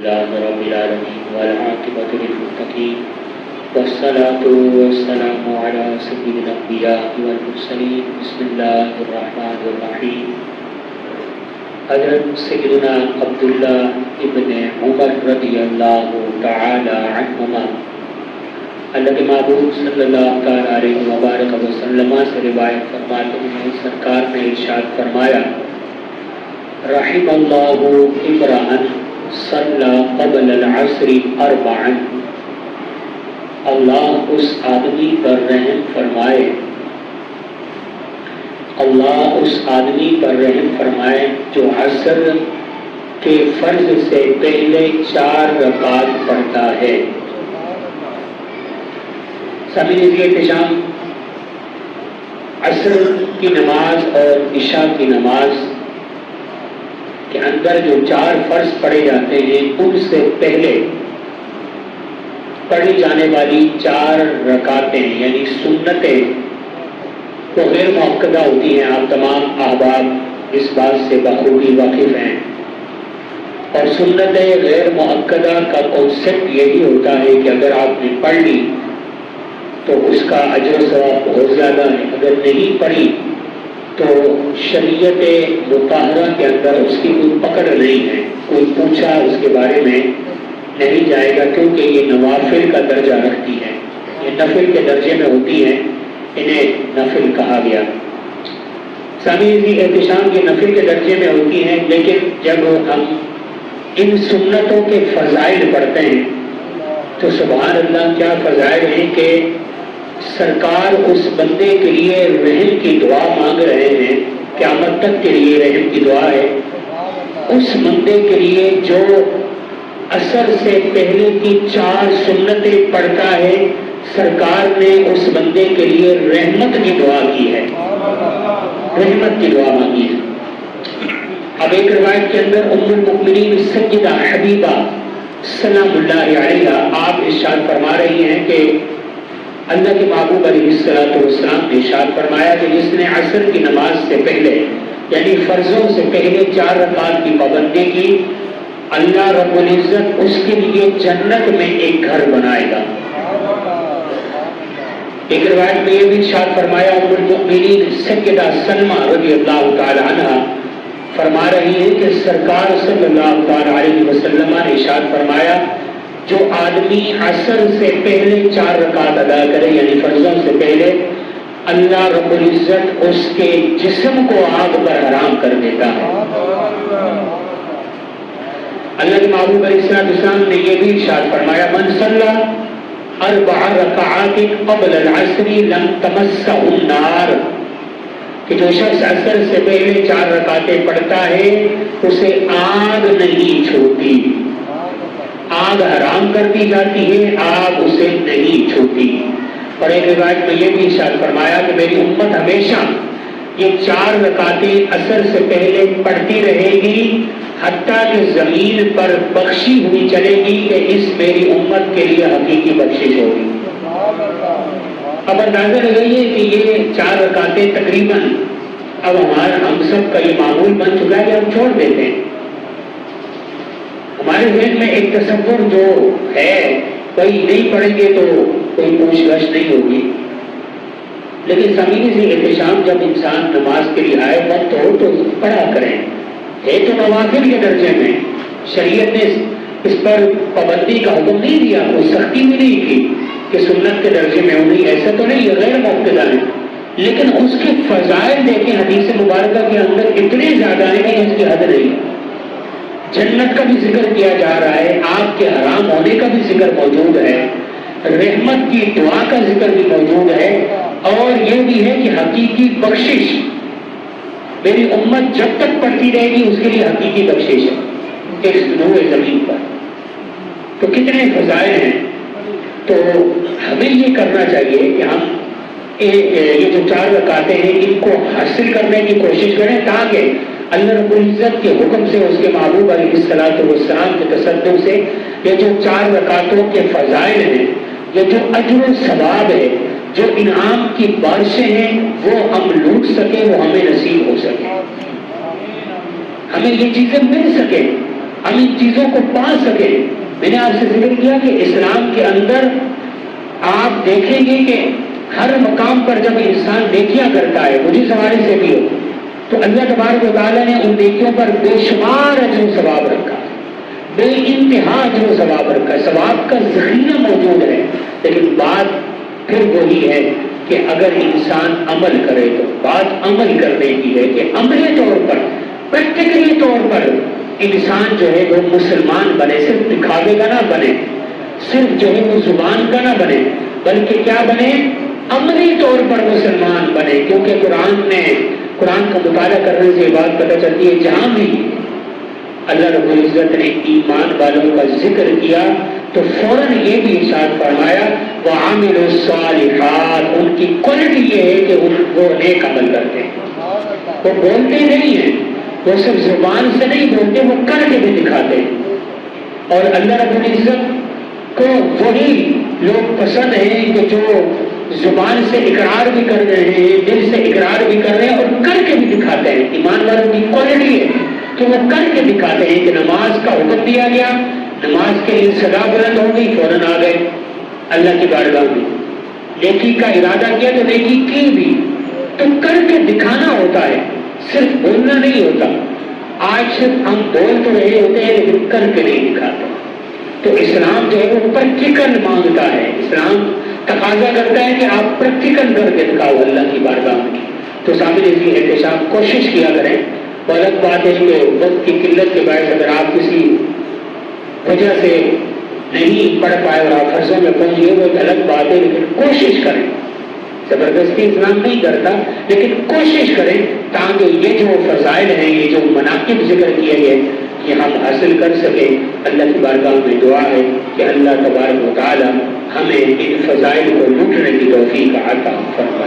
لله رب العالمين والعاقبة للمتقين والصلاة والسلام على سيد الأنبياء والمرسلين بسم الله الرحمن الرحيم. حضرت سیدنا عبداللہ ابن عمر رضی اللہ تعالی عنہما اللہ کے محبوب صلی اللہ تعالی علیہ وبارک وسلم سے روایت فرماتے ہیں، سرکار نے ارشاد فرمایا، رحم اللہ امرأً صلی قبل العصر اربعا، اللہ اس آدمی پر رحم فرمائے، اللہ اس آدمی پر رحم فرمائے جو عصر کے فرض سے پہلے 4 رکعت پڑھتا ہے۔ سامعین احتشام، عصر کی نماز اور عشاء کی نماز کے اندر جو 4 فرض پڑھے جاتے ہیں، ان سے پہلے پڑھی جانے والی 4 رکعتیں یعنی سنتیں وہ غیر مؤکدہ ہوتی ہیں۔ آپ تمام احباب اس بات سے بخوبی واقف ہیں، اور سنت غیر مؤکدہ کا کانسیپٹ یہی ہوتا ہے کہ اگر آپ نے پڑھ لی تو اس کا اجر و ثواب بہت زیادہ ہے، اگر نہیں پڑھی تو شریعت مطہرہ کے اندر اس کی کوئی پکڑ نہیں ہے، کوئی پوچھا اس کے بارے میں نہیں جائے گا، کیونکہ یہ نوافل کا درجہ رکھتی ہے، یہ نفل کے درجے میں ہوتی ہیں، انہیں نفل کہا گیا۔ سامعین احتشام کی نفل کے درجے میں ہوتی ہیں، لیکن جب ہم ان سنتوں کے فضائل پڑھتے ہیں تو سبحان اللہ کیا فضائل ہیں کہ سرکار اس بندے کے لیے رحم کی دعا مانگ رہے ہیں، قیامت تک کے لیے رحم کی دعا ہے، اس بندے کے لیے جو عصر سے پہلے کی 4 سنتیں پڑھتا ہے، سرکار نے اس بندے کے لیے رحمت کی دعا کی ہے، رحمت کی دعا مانگی ہے۔ اب ایک روایت کے اندر ام المؤمنین سیدہ حبیبہ سلام اللہ علیہا آپ ارشاد فرما رہی ہیں کہ اللہ کے محبوب علیہ السلام نے ارشاد فرمایا کہ جس نے عصر کی نماز سے پہلے یعنی فرضوں سے پہلے 4 رکعت کی پابندی کی، اللہ رب العزت اس کے لیے جنت میں ایک گھر بنائے گا۔ ایک روایت میں یہ بھی ارشاد فرمایا، ام المؤمنین سیدہ سلمہ رضی اللہ تعالی عنہا فرما رہی ہے کہ سرکار صلی اللہ تعالی علیہ وسلم نے ارشاد فرمایا، جو آدمی عصر سے پہلے 4 رکعت ادا کرے یعنی فرضوں سے پہلے، اللہ رب العزت اس کے جسم کو آگ پر حرام کر دیتا ہے۔ اللہ کے محبوب علیہ السلام نے یہ بھی ارشاد فرمایا، من صلی 4 رکعات قبل العصر لم تمسہ النار، کہ جو شخص عصر سے پہلے 4 رکعتیں پڑھتا ہے اسے آگ نہیں چھوتی، آگ حرام کر دی جاتی ہے، آگ اسے نہیں چھوتی۔ اور ایک روایت میں یہ بھی ارشاد فرمایا کہ میری امت ہمیشہ یہ 4 رکعتیں عصر سے پہلے پڑھتی رہے گی، حتیٰ کہ زمین پر بخشی ہوئی چلے گی کہ اس میری امت کے لیے حقیقی بخشش ہوگی۔ اب اندازہ لگائیے کہ یہ 4 رکعتیں تقریباً اب ہم سب کا یہ معمول بن چکا ہے کہ ہم چھوڑ دیتے ہیں۔ ہمارے ذہن میں ایک تصور جو ہے کوئی نہیں پڑھیں گے تو کوئی پوچھ گچھ نہیں ہوگی، لیکن سامعین سے احتشام، جب انسان نماز کے لیے آئے وقت ہو تو پڑھا کریں، ہے تو نوافل کے درجے میں، شریعت نے اس پر پابندی کا حکم نہیں دیا، کوئی سختی بھی نہیں کی کہ سنت کے درجے میں ہو، نہیں، ایسا تو نہیں، یہ غیر مؤکدہ ہے، لیکن اس کے فضائل دیکھیں حدیث مبارکہ کے اندر اتنے زیادہ ہیں کہ اس کی حد نہیں۔ جنت کا بھی ذکر کیا جا رہا ہے، آگ کے حرام ہونے کا بھی ذکر موجود ہے، رحمت کی دعا کا ذکر بھی موجود ہے، اور یہ بھی ہے کہ حقیقی بخشش میری امت جب تک پڑھتی رہے گی اس کے لیے حقیقی بخشش ہے ایک روئے زمین پر۔ تو کتنے فضائل ہیں، تو ہمیں یہ کرنا چاہیے کہ ہم یہ جو 4 رکعتیں ہیں ان کو حاصل کرنے کی کوشش کریں، تاکہ اللہ رب العزت کے حکم سے، اس کے محبوب علیہ السلام کے تصدق سے یہ جو 4 رکعتوں کے فضائل ہیں، یہ جو اجر و ثواب ہے، جو انعام کی بارشیں ہیں، وہ ہم لوٹ سکیں، وہ ہمیں نصیب ہو سکے، ہمیں یہ چیزیں مل سکیں۔ ہم ان چیزوں کو پا سکیں. میں نے آپ سے ذکر کیا کہ اسلام کے اندر آپ دیکھیں گے کہ ہر مقام پر جب انسان نیکیاں کرتا ہے، مجھے زمانے سے بھی ہو، تو اللہ تبارک و تعالیٰ نے ان نیکیوں پر بے شمار اجر و ثواب رکھا، بے انتہا اجر و ثواب رکھا، ثواب کا ذخیرہ موجود ہے. لیکن بات پھر وہی ہے کہ اگر انسان عمل کرے تو بات عمل کرنے کی ہے کہ عملی طور پر، پریکٹیکلی طور پر انسان جو ہے وہ مسلمان بنے، صرف دکھاوے کا نہ بنے، صرف جو ہے وہ زبان کا نہ بنے، بلکہ کیا بنے؟ عملی طور پر مسلمان بنے. کیونکہ قرآن کا مطالعہ کرنے سے یہ بات پتہ چلتی ہے، جہاں بھی اللہ رب العزت نے ایمان والوں کا ذکر کیا تو فوراً یہ بھی ارشاد فرمایا وَعَمِلُوا الصَّالِحَاتِ، ان کی کوالٹی یہ ہے کہ وہ نیک عمل کرتے ہیں. وہ بولتے نہیں ہیں، وہ صرف زبان سے نہیں بولتے، وہ کر کے بھی دکھاتے ہیں. اور اللہ رب العزت کو وہی لوگ پسند ہیں کہ جو زبان سے اقرار بھی کر رہے ہیں، دل سے اقرار بھی کر رہے ہیں اور کر کے بھی دکھاتے ہیں. ایمان والوں کی کوالٹی ہے کہ وہ کر کے دکھاتے ہیں کہ نماز کا حکم دیا گیا، نماز کے لیے صدا بلند ہو گئی، فوراً آ گئے اللہ کی بارگاہ میں. نیکی کا ارادہ کیا تو نیکی کی بھی، تو کر کے دکھانا ہوتا ہے، صرف بولنا نہیں ہوتا. آج صرف ہم بول تو رہے ہوتے ہیں لیکن کر کے نہیں دکھاتے. تو اسلام جو ہے وہ پریکٹیکل مانگتا ہے، اسلام تقاضا کرتا ہے کہ آپ پریکٹیکل کر کے دکھاؤ اللہ کی بارگاہ میں. تو سامنے اسی احتشام کوشش کیا کریں. غلط بات ہے کہ وقت کی قلت کے باعث اگر آپ کسی وجہ سے نہیں پڑھ پائے اور آپ فرضوں میں پہنچ گئے وہ ایک الگ بات ہے، لیکن کوشش کریں. زبردستی اسلام نہیں کرتا، لیکن کوشش کریں تاکہ یہ جو فضائل ہیں، یہ جو مناقب ذکر کیے گئے یہ ہم حاصل کر سکیں. اللہ کی بارگاہ میں دعا ہے کہ اللہ تبارک و تعالی ہمیں ان فضائل کو لوٹنے کی توفیق عطا فرمائے.